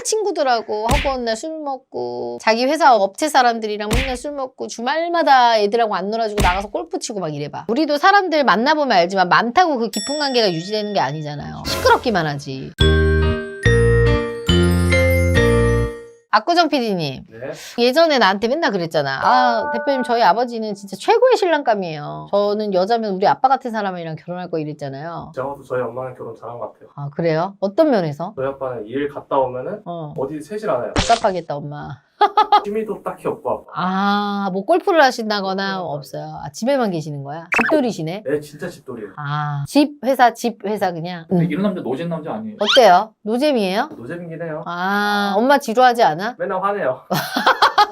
친구들하고 허구한 날 술 먹고 자기 회사 업체 사람들이랑 맨날 술 먹고 주말마다 애들하고 안 놀아주고 나가서 골프 치고 막 이래봐. 우리도 사람들 만나보면 알지만 많다고 그 깊은 관계가 유지되는 게 아니잖아요. 시끄럽기만 하지. 압구정 PD님, 네. 예전에 나한테 맨날 그랬잖아. 아, 대표님 저희 아버지는 진짜 최고의 신랑감이에요. 저는 여자면 우리 아빠 같은 사람이랑 결혼할 거 이랬잖아요. 제가 봐도 저희 엄마는 결혼 잘한 것 같아요. 아, 그래요? 어떤 면에서? 저희 아빠는 일 갔다 오면은 어디 세질 않아요. 답답하겠다, 엄마. 취미도 딱히 없고 아빠. 아, 뭐 골프를 하신다거나 없어요. 아, 집에만 계시는 거야? 집돌이시네? 네, 진짜 집돌이에요. 아, 집, 회사 그냥. 근데 이런 남자 노잼 남자 아니에요? 어때요? 노잼이에요? 노잼이긴 해요. 아, 엄마 지루하지 않아? 맨날 화내요.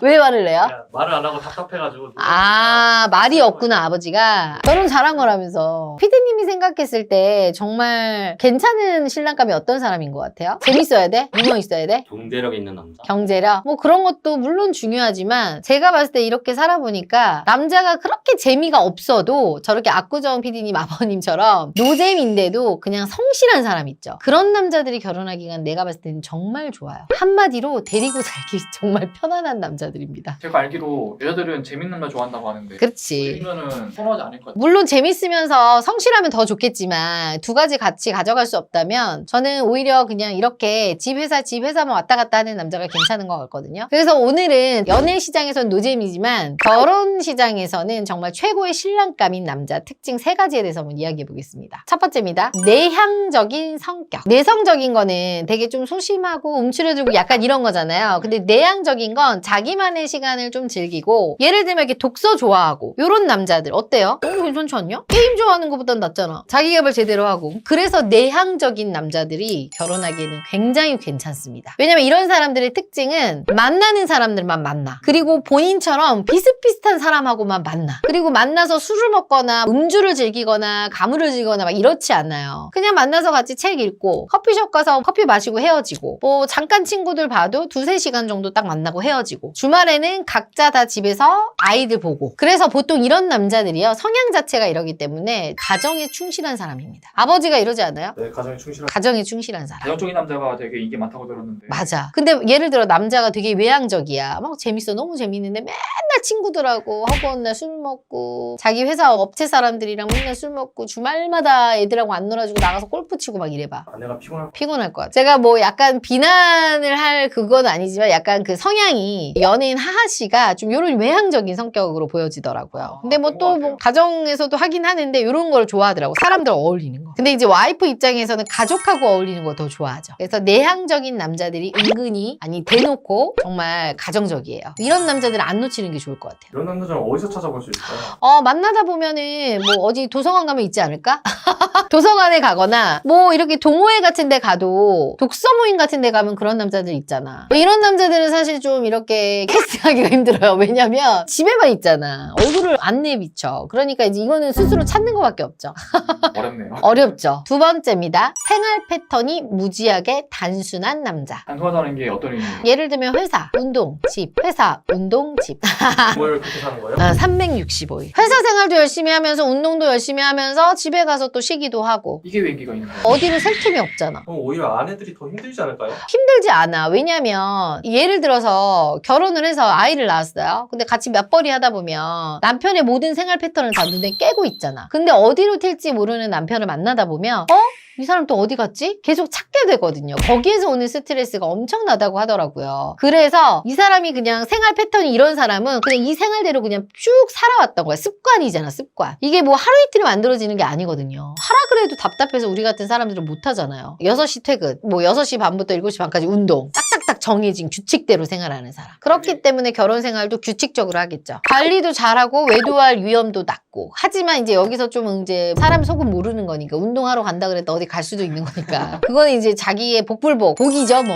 왜 화를 내요? 그냥 말을 안 하고 답답해가지고. 아, 말이 없구나, 아버지가. 결혼 잘한 거라면서. 피디님이 생각했을 때 정말 괜찮은 신랑감이 어떤 사람인 것 같아요? 재밌어야 돼? 유머 있어야 돼? 경제력 있는 남자. 경제력? 뭐 그런 것도 물론 중요하지만 제가 봤을 때 이렇게 살아보니까 남자가 그렇게 재미가 없어도 저렇게 압구정 PD님 아버님처럼 노잼인데도 그냥 성실한 사람 있죠. 그런 남자들이 결혼하기가 내가 봤을 때는 정말 좋아요. 한마디로 데리고 살기 정말 편안한 남자들입니다. 제가 알기로 여자들은 재밌는 남자 좋아한다고 하는데 그렇지. 그러면은 선호하지 않을 것 같아요. 물론 재밌으면서 성실하면 더 좋겠지만 두 가지 같이 가져갈 수 없다면 저는 오히려 그냥 이렇게 집 회사만 왔다 갔다 하는 남자가 괜찮은 것 같거든요. 그래서 오늘은 연애 시장에서는 노잼이지만 결혼 시장에서는 정말 최고의 신랑감인 남자 특징 3가지에 대해서 한번 이야기해 보겠습니다. 첫 번째입니다. 내향적인 성격. 내성적인 거는 되게 좀 소심하고 움츠러들고 약간 이런 거잖아요. 근데 내향적인 건 자기만의 시간을 좀 즐기고 예를 들면 이렇게 독서 좋아하고 이런 남자들 어때요? 너무 괜찮지 않냐? 게임 좋아하는 것보단 낫잖아. 자기개발 제대로 하고. 그래서 내향적인 남자들이 결혼하기에는 굉장히 괜찮습니다. 왜냐면 이런 사람들의 특징은 만나는 사람들만 만나. 그리고 본인처럼 비슷비슷한 사람하고만 만나. 그리고 만나서 술을 먹거나 음주를 즐기거나 가물을 즐기거나 막 이렇지 않아요. 그냥 만나서 같이 책 읽고 커피숍 가서 커피 마시고 헤어지고 뭐 잠깐 친구들 봐도 2-3시간 정도 딱 만나고 헤어지고 주말에는 각자 다 집에서 아이들 보고. 그래서 보통 이런 남자들이요 성향 자체가 이러기 때문에 가정에 충실한 사람입니다. 아버지가 이러지 않아요? 네, 가정에 충실한. 가정에 충실한 사람. 가정적인 남자가 되게 인기 많다고 들었는데. 맞아. 근데 예를 들어 남자가 되게 외향적이야. 막 재밌어. 너무 재밌는데 맨날 친구들하고 허구한 날 술 먹고 자기 회사 업체 사람들이랑 맨날 술 먹고 주말마다 애들하고 안 놀아주고 나가서 골프 치고 막 이래봐. 아내가 피곤할 것 같아. 제가 뭐 약간 비난을 할 그건 아니지만 약간 그 성향이 연예인 하하 씨가 좀 이런 외향적인 성격으로 보여지더라고요. 근데 뭐 또 뭐 가정에서도 하긴 하는데 이런 걸 좋아하더라고. 사람들 어울리는 거. 근데 이제 와이프 입장에서는 가족하고 어울리는 걸 더 좋아하죠. 그래서 내향적인 남자들이 은근히 아니 대놓고 정말 가정적이에요. 이런 남자들은 안 놓치는 게 좋을 것 같아요. 이런 남자는 어디서 찾아볼 수 있어요? 만나다 보면은 뭐 어디 도서관 가면 있지 않을까? 도서관에 가거나 뭐 이렇게 동호회 같은 데 가도 독서 모임 같은 데 가면 그런 남자들 있잖아. 이런 남자들은 사실 좀 이렇게 캐스팅하기가 힘들어요. 왜냐면 집에만 있잖아. 얼굴을 안 내비쳐. 그러니까 이제 이거는 스스로 찾는 것밖에 없죠. 어렵네요. 어렵죠. 두 번째입니다. 생활 패턴이 무지하게 단순한 남자. 단순하다는 게 어떤 의미예요? 예를 들면 회사, 운동, 집, 회사, 운동, 집. 뭘 그렇게 사는 거예요? 365일. 회사 생활도 열심히 하면서 운동도 열심히 하면서 집에 가서 또 쉬기도 하고 이게 왜 인기가 있는 거예요? 어디로 셀 틈이 없잖아. 그럼 오히려 아내들이 더 힘들지 않을까요? 힘들지 않아. 왜냐면 예를 들어서 결혼을 해서 아이를 낳았어요. 근데 같이 맞벌이 하다 보면 남편의 모든 생활 패턴을 다 눈에 깨고 있잖아. 근데 어디로 튈지 모르는 남편을 만나다 보면 이 사람 또 어디 갔지? 계속 찾게 되거든요. 거기에서 오는 스트레스가 엄청나다고 하더라고요. 그래서 이 사람이 그냥 생활 패턴이 이런 사람은 그냥 이 생활대로 그냥 쭉 살아왔던 거야. 습관이잖아, 습관. 이게 뭐 하루 이틀에 만들어지는 게 아니거든요. 하라 그래도 답답해서 우리 같은 사람들은 못 하잖아요. 6시 퇴근, 뭐 6시 반부터 7시 반까지 운동. 딱딱딱 정해진 규칙대로 생활하는 사람. 그렇기 때문에 결혼 생활도 규칙적으로 하겠죠. 관리도 잘하고 외도할 위험도 낮고. 하지만 이제 여기서 좀 이제 사람 속은 모르는 거니까 운동하러 간다 그랬다 어디 갈 수도 있는 거니까. 그거는 이제 자기의 복이죠, 뭐.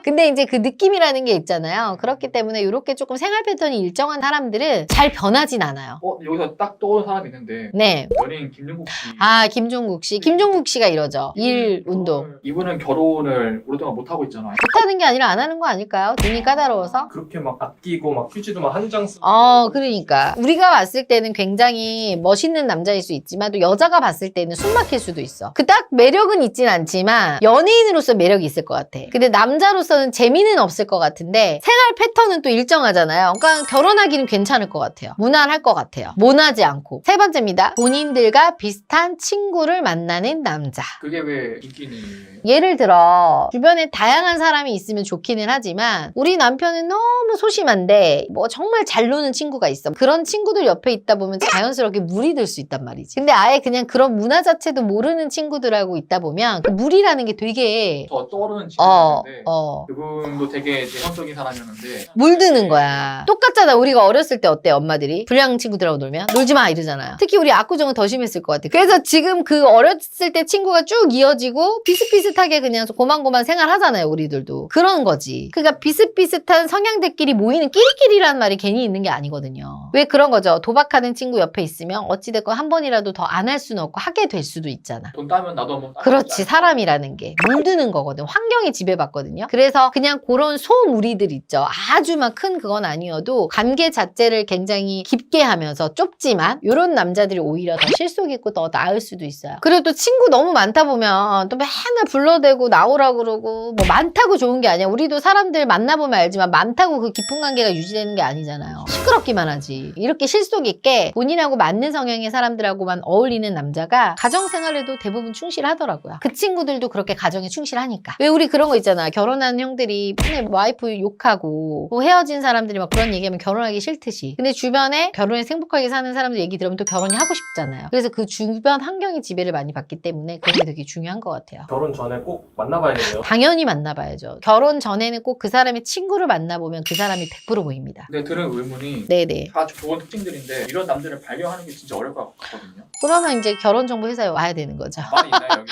근데 이제 그 느낌이라는 게 있잖아요. 그렇기 때문에 이렇게 조금 생활 패턴이 일정한 사람들은 잘 변하진 않아요. 여기서 딱 떠오른 사람이 있는데 네. 연예인 김종국 씨. 김종국 씨. 김종국 씨가 이러죠. 일, 운동. 이분은 결혼을 오랫동안 못 하고 있잖아요. 못하는 게 아니라 안 하는 거 아닐까요? 돈이 까다로워서? 그렇게 막 아끼고 막 휴지도 막 한 장 쓰고. 그러니까. 우리가 봤을 때는 굉장히 멋있는 남자일 수 있지만 또 여자가 봤을 때는 숨 막힐 수도 있어. 그 딱 매력은 있진 않지만 연예인으로서 매력이 있을 것 같아. 근데 남자로서는 재미는 없을 것 같은데 생활 패턴은 또 일정하잖아요. 그러니까 결혼하기는 괜찮을 것 같아요. 무난할 것 같아요. 모나지 않고. 세 번째입니다. 본인들과 비슷한 친구를 만나는 남자. 그게 왜 인기는 예를 들어 주변에 다양한 사람이 있으면 좋기는 하지만 우리 남편은 너무 소심한데 뭐 정말 잘 노는 친구가 있어. 그런 친구들 옆에 있다 보면 자연스럽게 물이 들 수 있단 말이지. 근데 아예 그냥 그런 문화 자체도 모르는 친구들하고 있다 보면 그 물이라는 게 되게 더 떠오르는 친구였는데 어. 그분도 되게 내성적인 사람이었는데 물드는 거야. 똑같잖아. 우리가 어렸을 때 어때 엄마들이? 불량 친구들하고 놀면? 놀지 마 이러잖아요. 특히 우리 압구정은 더 심했을 것 같아. 그래서 지금 그 어렸을 때 친구가 쭉 이어지고 비슷비슷하게 그냥 고만고만 생활하잖아요. 우리들도. 그런 거지. 그러니까 비슷비슷한 성향들끼리 모이는 끼리끼리라는 말이 괜히 있는 게 아니거든요. 왜 그런 거죠? 도박하는 친구 옆에 있으면 어찌됐건 한 번이라도 더 안 할 수는 없고 하게 될 수도 있잖아. 돈 따면 나도 한번 따 그렇지. 사람이라는 게 물드는 거거든. 환경이 지배받거든요. 그래서 그냥 그런 소무리들 있죠. 아주 막 큰 그건 아니어도 관계 자체를 굉장히 깊게 하면서 좁지만 이런 남자들이 오히려 더 실속 있고 더 나을 수도 있어요. 그리고 또 친구 너무 많다 보면 또 맨날 불러대고 나오라고 그러고 뭐 많다고 좋은 게 아니야. 우리도 사람들 만나보면 알지만 많다고 그 깊은 관계가 유지되는 게 아니잖아요. 시끄럽기만 하지. 이렇게 실속 있게 본인하고 맞는 성향의 사람들하고만 어울리는 남자가 가정생활에도 대부분 충실하더라고요. 그 친구들도 그렇게 가정에 충실하니까. 왜 우리 그런 거 있잖아. 결혼한 형들이 맨날 와이프 욕하고 또 헤어진 사람들이 막 그런 얘기하면 결혼하기 싫듯이. 근데 주변에 결혼해서 행복하게 사는 사람들 얘기 들으면 또 결혼이 하고 싶잖아요. 그래서 그 주변 환경이 지배를 많이 받기 때문에 그게 되게 중요한 것 같아요. 결혼 전에 꼭 만나봐야겠네요. 당연히 만나봐야죠. 결혼 전에는 꼭 그 사람의 친구를 만나보면 그 사람이 100% 보입니다. 근데 들은 의문이 네네. 다 좋은 특징들인데 이런 남자를 발견하는 게 진짜 어려울 것 같거든요. 그러면 이제 결혼정보회사에 와야 되는 거죠. 많이 있나요 여기?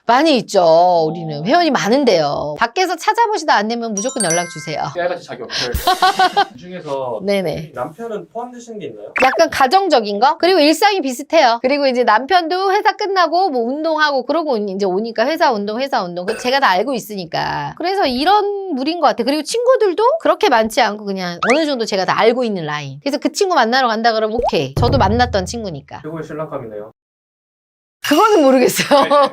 많이 있죠. 우리는 회원이 많은데요. 밖에서 찾아보시다 안 되면 무조건 연락 주세요. 깨알같이 자기 어필을 그 중에서 네네. 남편은 포함되시는 게 있나요? 약간 가정적인 거? 그리고 일상이 비슷해요. 그리고 이제 남편도 회사 끝나고 뭐 운동하고 그러고 이제 오니까 회사 운동. 제가 다 알고 있으니까. 그래서 이런 물인 것 같아요. 그리고 친구들도 그렇게 많지 않고 그냥 어느 정도 제가 다 알고 있는 라인. 그래서 그 친구 만나러 간다 그러면 오케이. 저도 만났던 친구니까. 최고의 신랑감이네요. 그거는 모르겠어요.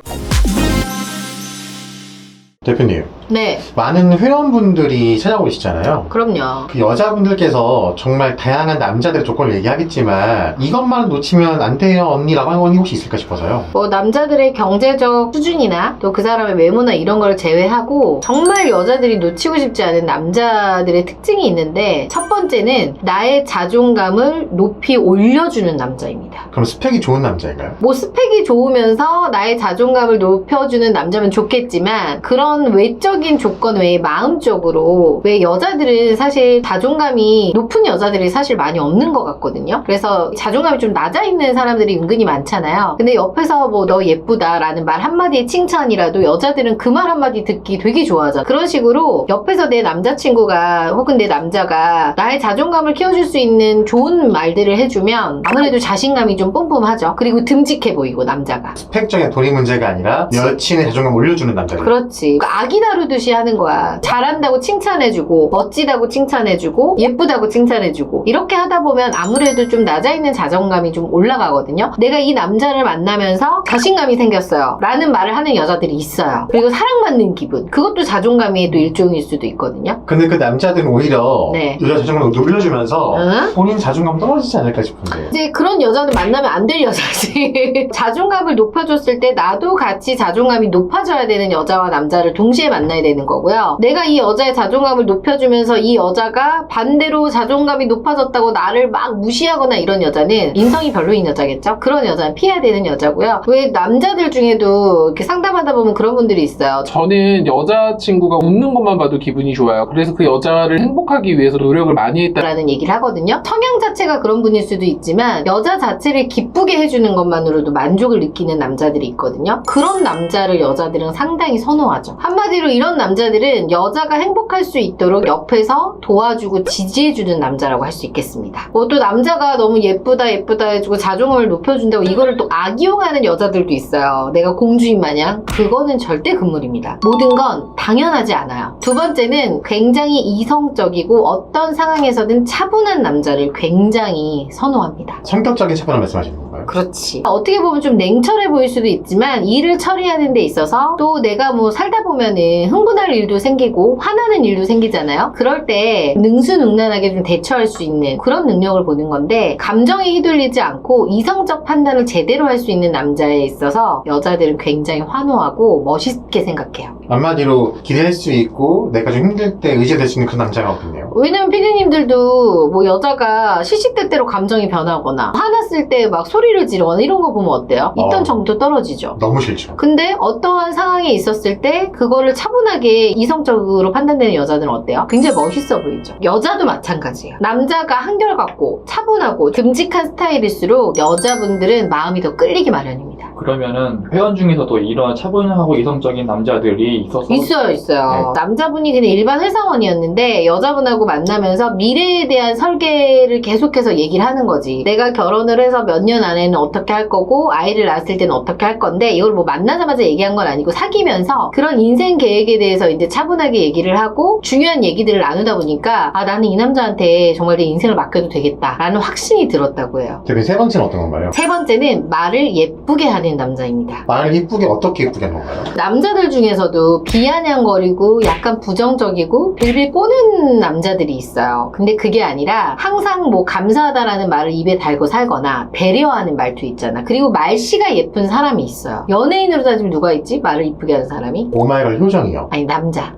대표님, 네. 많은 회원분들이 찾아오시잖아요. 그럼요. 그 여자분들께서 정말 다양한 남자들의 조건을 얘기하겠지만 이것만 놓치면 안 돼요 언니라고 하는 건 혹시 있을까 싶어서요. 뭐 남자들의 경제적 수준이나 또 그 사람의 외모나 이런 걸 제외하고 정말 여자들이 놓치고 싶지 않은 남자들의 특징이 있는데 첫 번째는 나의 자존감을 높이 올려주는 남자입니다. 그럼 스펙이 좋은 남자인가요? 뭐 스펙이 좋으면서 나의 자존감을 높여주는 남자면 좋겠지만 그런 외적인 조건 외에 마음적으로 왜 여자들은 사실 자존감이 높은 여자들이 사실 많이 없는 것 같거든요. 그래서 자존감이 좀 낮아 있는 사람들이 은근히 많잖아요. 근데 옆에서 뭐 너 예쁘다라는 말 한마디의 칭찬이라도 여자들은 그 말 한마디 듣기 되게 좋아하잖아. 그런 식으로 옆에서 내 남자친구가 혹은 내 남자가 나의 자존감을 키워줄 수 있는 좋은 말들을 해주면 아무래도 자신감이 좀 뿜뿜하죠. 그리고 듬직해 보이고 남자가. 스펙적인 돈이 문제가 아니라 여친의 자존감 올려주는 남자들. 그렇지. 그러니까 아기 다루듯이 하는 거야. 잘한다고 칭찬해주고 멋지다고 칭찬해주고 예쁘다고 칭찬해주고 이렇게 하다 보면 아무래도 좀 낮아있는 자존감이 좀 올라가거든요. 내가 이 남자를 만나면서 자신감이 생겼어요 라는 말을 하는 여자들이 있어요. 그리고 사랑받는 기분, 그것도 자존감의 또 일종일 수도 있거든요. 근데 그 남자들은 오히려 네. 여자 자존감을 놀려주면서 응? 본인 자존감 떨어지지 않을까 싶은데. 이제 그런 여자는 만나면 안 될 여자지. 자존감을 높여줬을 때 나도 같이 자존감이 높아져야 되는 여자와 남자를 동시에 만나야 되는 거고요. 내가 이 여자의 자존감을 높여주면서 이 여자가 반대로 자존감이 높아졌다고 나를 막 무시하거나 이런 여자는 인성이 별로인 여자겠죠? 그런 여자는 피해야 되는 여자고요. 왜 남자들 중에도 이렇게 상담하다 보면 그런 분들이 있어요. 저는 여자친구가 웃는 것만 봐도 기분이 좋아요. 그래서 그 여자를 행복하기 위해서 노력을 많이 했다. 라는 얘기를 하거든요. 성향 자체가 그런 분일 수도 있지만 여자 자체를 기쁘게 해주는 것만으로도 만족을 느끼는 남자들이 있거든요. 그런 남자를 여자들은 상당히 선호하죠. 한마디로 이런 남자들은 여자가 행복할 수 있도록 옆에서 도와주고 지지해주는 남자라고 할 수 있겠습니다. 뭐 또 남자가 너무 예쁘다 해주고 자존감을 높여준다고 이거를 또 악용하는 여자들도 있어요. 내가 공주인 마냥. 그거는 절대 금물입니다. 모든 건 당연하지 않아요. 두 번째는 굉장히 이성적이고 어떤 상황에서든 차분한 남자를 굉장히 선호합니다. 성격적인 차분함 말씀하시는 건가요? 그렇지. 어떻게 보면 좀 냉철해 보일 수도 있지만 일을 처리하는 데 있어서 또 내가 뭐 살다 보면은 흥분할 일도 생기고 화나는 일도 생기잖아요. 그럴 때 능수능란하게 좀 대처할 수 있는 그런 능력을 보는 건데 감정에 휘둘리지 않고 이성적 판단을 제대로 할 수 있는 남자에 있어서 여자들은 굉장히 환호하고 멋있게 생각해요. 한마디로 기댈 수 있고 내가 좀 힘들 때 의지될 수 있는 그런 남자가 없겠네요. 왜냐면 피디님들도 뭐 여자가 시시때때로 감정이 변하거나 화났을 때 막 소리를 지르거나 이런 거 보면 어때요? 있던 정도 떨어지죠. 너무 싫죠. 근데 어떠한 상황이 있었을 때 그거를 차분하게 이성적으로 판단되는 여자들은 어때요? 굉장히 멋있어 보이죠. 여자도 마찬가지예요. 남자가 한결같고 차분하고 듬직한 스타일일수록 여자분들은 마음이 더 끌리기 마련입니다. 그러면은 회원 중에서도 이런 차분하고 이성적인 남자들이 있어서 있어요. 남자분이 그냥 일반 회사원이었는데 여자분하고 만나면서 미래에 대한 설계를 계속해서 얘기를 하는 거지. 내가 결혼을 해서 몇 년 안에는 어떻게 할 거고 아이를 낳았을 때는 어떻게 할 건데 이걸 뭐 만나자마자 얘기한 건 아니고 사귀면서 그런 인생 계획에 대해서 이제 차분하게 얘기를 하고 중요한 얘기들을 나누다 보니까 아 나는 이 남자한테 정말 내 인생을 맡겨도 되겠다 라는 확신이 들었다고 해요. 대표님 세 번째는 어떤 건가요? 세 번째는 말을 예쁘게 하는 남자입니다. 말을 이쁘게 어떻게 이쁘게 하는 건가요? 남자들 중에서도 비아냥거리고 약간 부정적이고 빌빌 꼬는 남자들이 있어요. 근데 그게 아니라 항상 뭐 감사하다라는 말을 입에 달고 살거나 배려하는 말투 있잖아. 그리고 말씨가 예쁜 사람이 있어요. 연예인으로 따지면 누가 있지? 말을 이쁘게 하는 사람이? 오마이걸 효정이요. 아니 남자.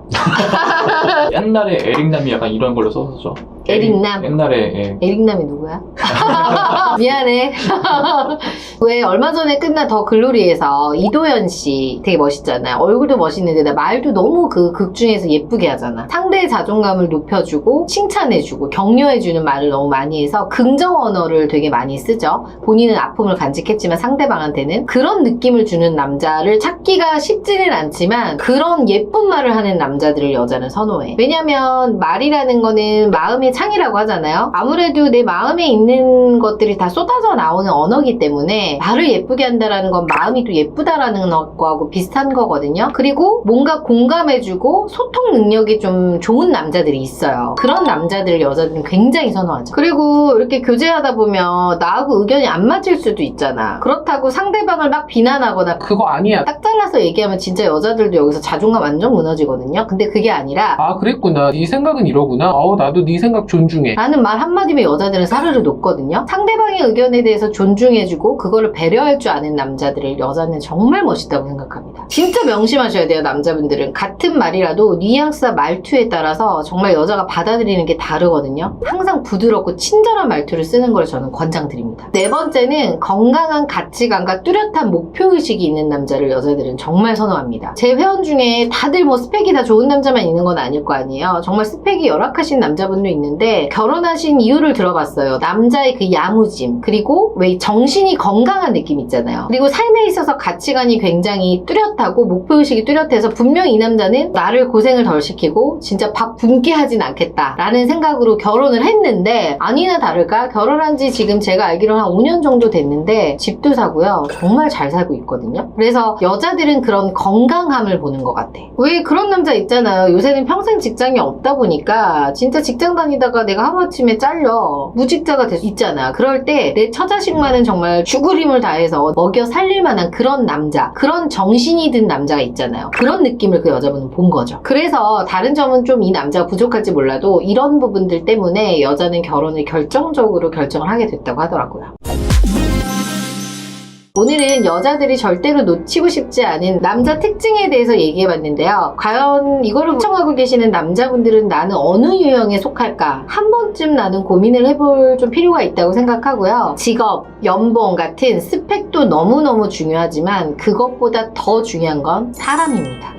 옛날에 에릭남이 약간 이런 걸로 썼었죠. 에릭남? 옛날에 예. 에릭남이 누구야? 미안해. 왜 얼마 전에 끝난 더 글로리에서 이도현 씨 되게 멋있잖아요. 얼굴도 멋있는데 말도 너무 그 극 중에서 예쁘게 하잖아. 상대의 자존감을 높여주고 칭찬해주고 격려해주는 말을 너무 많이 해서 긍정 언어를 되게 많이 쓰죠. 본인은 아픔을 간직했지만 상대방한테는 그런 느낌을 주는 남자를 찾기가 쉽지는 않지만 그런 예쁜 말을 하는 남자들을 여자는 선호해. 왜냐면 말이라는 거는 마음의 창이라고 하잖아요. 아무래도 내 마음에 있는 것들이 다 쏟아져 나오는 언어이기 때문에 말을 예쁘게 한다라는 건 마음이 또 예쁘다라는 거하고 비슷한 거거든요. 그리고 뭔가 공감해주고 소통 능력이 좀 좋은 남자들이 있어요. 그런 남자들을 여자들은 굉장히 선호하죠. 그리고 이렇게 교제하다 보면 나하고 의견이 안 맞을 수도 있잖아. 그렇다고 상대방을 막 비난하거나 그거 아니야. 딱 잘라서 얘기하면 진짜 여자들도 여기서 자존감 완전 무너지거든요. 근데 그게 아니라 아 그랬구나. 네 생각은 이러구나. 나도 네 생각 존중해. 라는 말 한마디면 여자들은 사르르 녹거든요. 상대방의 의견에 대해서 존중해주고 그거를 배려할 줄 아는 남자들을 여자는 정말 멋있다고 생각합니다. 진짜 명심하셔야 돼요. 남자분들은 같은 말이라도 뉘앙스와 말투에 따라서 정말 여자가 받아들이는 게 다르거든요. 항상 부드럽고 친절한 말투를 쓰는 걸 저는 권장드립니다. 네 번째는 건강한 가치관과 뚜렷한 목표의식이 있는 남자를 여자들은 정말 선호합니다. 제 회원 중에 다들 뭐 스펙이 다 좋은 남자만 있는 건 아닐 거 아니에요. 정말 스펙이 열악하신 남자분도 있는데 결혼하신 이유를 들어봤어요. 남자의 그 야무짐 그리고 왜 정신이 건강한 느낌 있잖아요. 그리고 삶에 있어서 가치관이 굉장히 뚜렷하고 목표의식이 뚜렷해서 분명히 이 남자는 나를 고생을 덜 시키고 진짜 밥 굶게 하진 않겠다 라는 생각으로 결혼을 했는데 아니나 다를까 결혼한 지 지금 제가 알기로는 한 5년 정도 됐는데 집도 사고요. 정말 잘 살고 있거든요. 그래서 여자들은 그런 건강함을 보는 것 같아. 왜 그런 남자 있잖아요. 요새는 평생 직장이 없다 보니까 진짜 직장 다니다가 내가 하루아침에 잘려 무직자가 있잖아. 그럴 때 내 처자식만은 정말 죽을 힘을 다해서 먹여 살릴 만한 그런 남자, 그런 정신이 든 남자가 있잖아요. 그런 느낌을 그 여자분은 본 거죠. 그래서 다른 점은 좀 이 남자가 부족할지 몰라도 이런 부분들 때문에 여자는 결혼을 결정적으로 결정을 하게 됐다고 하더라고요. 오늘은 여자들이 절대로 놓치고 싶지 않은 남자 특징에 대해서 얘기해봤는데요. 과연 이거를 시청하고 계시는 남자분들은 나는 어느 유형에 속할까? 한 번쯤 나는 고민을 해볼 좀 필요가 있다고 생각하고요. 직업, 연봉 같은 스펙도 너무너무 중요하지만 그것보다 더 중요한 건 사람입니다.